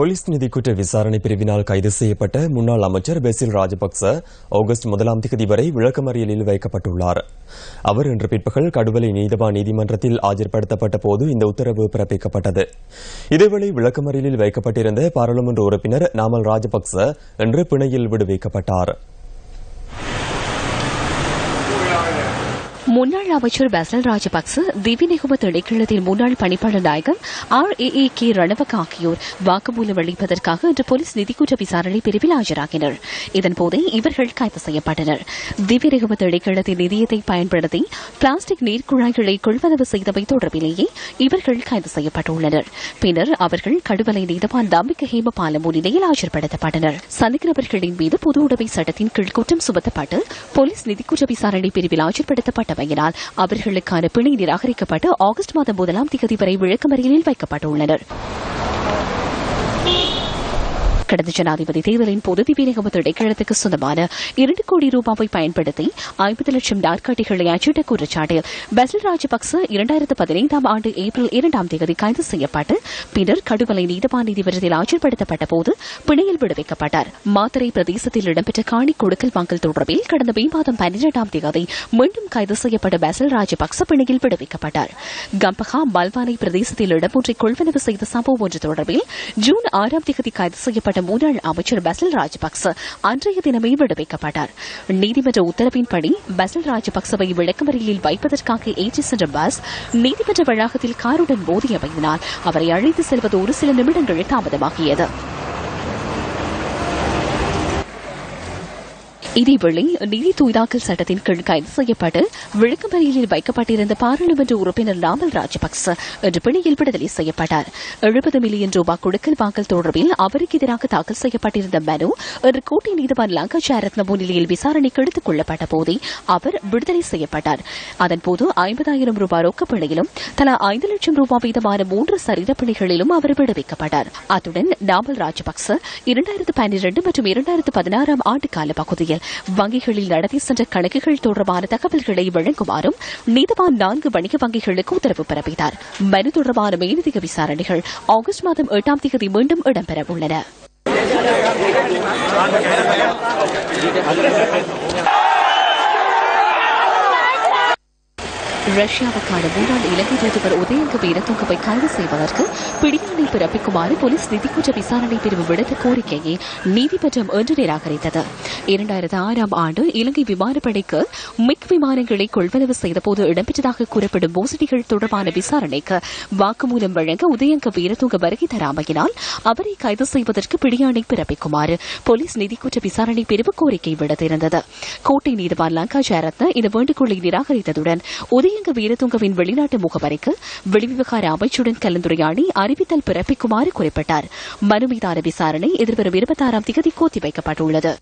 Police நிதிக்குற்ற விசாரணை பிரிவினால் கைது செய்யப்பட்ட முன்னாள் அமைச்சர் பெசில் ராஜபக்ச ஆகஸ்ட் 1ஆம் தேதி வரை விளக்கமறியலில் வைக்கப்பட்டுள்ளார். அவர் இன்று பிற்பகல் கடுவலை நீதவான் நீதிமன்றத்தில் ஆஜர்படுத்தப்பட்ட போது இந்த உத்தரவு பிறப்பிக்கப்பட்டது. இதேவேளை விளக்கமறியலில் வைக்கப்பட்டிருந்த பாராளுமன்ற உறுப்பினர் நாமல் ராஜபக்ச இன்று பிணையில் விடுவிக்கப்பட்டார். முன்னாள் அமைச்சர் பெசில் ராஜபக்ச திவிநிகும திணைக்களத்தின் முன்னாள் பணிப்பாளர் நாயகம் RAAK ரணவக் ஆகியோர் வாக்குமூலம் அளிப்பதற்காக இன்று போலீஸ் நிதிக்குற்ற விசாரணை பிரிவில் ஆஜராகினர். இதன்போதே இவர்கள் கைது செய்யப்பட்டனர். திவிநிகும திணைக்களத்தின் நிதியத்தை பயன்படுத்தி பிளாஸ்டிக் நீர்க்குழாய்களை கொள்வனவு செய்தவை தொடர்பிலேயே இவர்கள் கைது செய்யப்பட்டுள்ளனர். பின்னர் அவர்கள் கடுவலை நீதவான் தம்பிக்க ஹேமபால முன்னிலையில் ஆஜர்படுத்தப்பட்டனர். சந்தேகநபர்களின் மீது பொது உடைமை சட்டத்தின் கீழ் குற்றம் சுமத்தப்பட்டு போலீஸ் நிதிக்குற்ற விசாரணை பிரிவில் ஆஜர்படுத்தப்பட்ட அவர்களுக்கான பிணை நிராகரிக்கப்பட்டு ஆகஸ்ட் மாதம் 1ஆம் தேதி வரை விளக்கமறியலில் வைக்கப்பட்டுள்ளனர். கடந்த ஜனாதிபதி தேர்தலின் போது திவிநிகும திணைக்களத்துக்கு சொந்தமான 2 கோடி ரூபாவை பயன்படுத்தி 50 லட்சம் நாற்காட்டிகளை அச்சிட்ட குற்றச்சாட்டில் பெசில் ராஜபக்ச 2015ஆம் ஆண்டு ஏப்ரல் 2ஆம் தேதி கைது செய்யப்பட்டு பின்னர் கடுவலை நீதவான் நீதிமன்றத்தில் ஆஜர்படுத்தப்பட்ட போது பிணையில் விடுவிக்கப்பட்டார். மாத்தறை பிரதேசத்தில் இடம்பெற்ற காணி கொடுக்கல் வாங்கல் தொடர்பில் கடந்த மே மாதம் 12ஆம் தேதி மீண்டும் கைது செய்யப்பட்ட பெசில் ராஜபக்ச பிணையில் விடுவிக்கப்பட்டார். கம்பஹா மல்வானை பிரதேசத்தில் இடமொன்றை கொள்வனவு செய்த சம்பவம் ஒன்று தொடர்பில் ஜூன் 6ஆம் தேதி கைது செய்யப்பட்ட முன்னாள் அமைச்சர் பெசில் ராஜபக்ச அன்றைய தினமே விடுவிக்கப்பட்டார். நீதிமன்ற உத்தரவின்படி பெசில் ராஜபக்சவை விளக்கமறியலில் வைப்பதற்காக ஏற்றி சென்ற பஸ் நீதிமன்ற வளாகத்தில் காருடன் மோதியமையினால் அவரை அழைத்து செல்வது ஒரு சில நிமிடங்கள் தாமதமாகியது. இதேவேளை நிதி தூய்தாக்கல் சட்டத்தின் கீழ் கைது செய்யப்பட்டு விளக்கமறியலில் வைக்கப்பட்டிருந்த பாராளுமன்ற உறுப்பினர் நாமல் ராஜபக்ச இன்று பிணையில் விடுதலை செய்யப்பட்டார். 70 மில்லியன் ரூபாய் கொடுக்கல் வாங்கல் தொடர்பில் அவருக்கு எதிராக தாக்கல் செய்யப்பட்டிருந்த மனு இன்று கோட்டை நீதிவான் லங்காச்சாரத்ன முன்னிலையில் விசாரணைக்கு எடுத்துக் கொள்ளப்பட்ட போதே அவர் விடுதலை செய்யப்பட்டார். அதன்போது 50,000 ரூபாய் ரொக்கப்பிணையிலும் தலா 5 லட்சம் ரூபாய் வீதமான 3 சரீரப்பிணைகளிலும் அவர் விடுவிக்கப்பட்டார். அத்துடன் நாமல் ராஜபக்ச 2012 மற்றும் 2016ஆம் ஆண்டு கால பகுதியில் வங்கிகளில் நடத்தி சென்ற கணக்குகள் தொடர்பான தகவல்களை வழங்குமாறும் நீதவான் 4 வணிக வங்கிகளுக்கு உத்தரவு பிறப்பித்தார். மனு தொடர்பான மேலதிக விசாரணைகள் ஆகஸ்ட் மாதம் 8ஆம் தேதி மீண்டும் இடம்பெறவுள்ளன. ரஷ்யாவுக்கான முன்னாள் இலங்கை தூதுவர் உதயங்க வீரதுங்கவை கைது செய்வதற்கு பிடியாணை பிறப்பிக்குமாறு போலீஸ் நிதிக்குற்ற விசாரணை பிரிவு விடுத்த கோரிக்கையை நீதிமன்றம் இன்று நிராகரித்தது. 2006ஆம் ஆண்டு இலங்கை விமானப்படைக்கு மிக் விமானங்களை கொள்வனவு செய்தபோது இடம்பெற்றதாக கூறப்படும் மோசடிகள் தொடர்பான விசாரணைக்கு வாக்குமூலம் வழங்க உதயங்க வீரதுங்க வருகை தராமையினால் அவரை கைது செய்வதற்கு பிடியாணை பிறப்பிக்குமாறு போலீஸ் நிதிக்குற்ற விசாரணை பிரிவு கோரிக்கை விடுத்திருந்தது. கோட்டை நீதிவான் லங்காச்சாரத்ன இந்த வேண்டுகோளை நிராகரித்ததுடன் உதயங்க வீரதுங்கவின் வெளிநாட்டு முகவரிக்கு வெளிவிவகார அமைச்சுடன் கலந்துரையாடி அறிவித்தல் பிறப்பிக்குமாறு குறிப்பிட்டார். மனு மீதான விசாரணை எதிர்வரும் 26ஆம் தேதி ஒத்திவைக்கப்பட்டுள்ளது.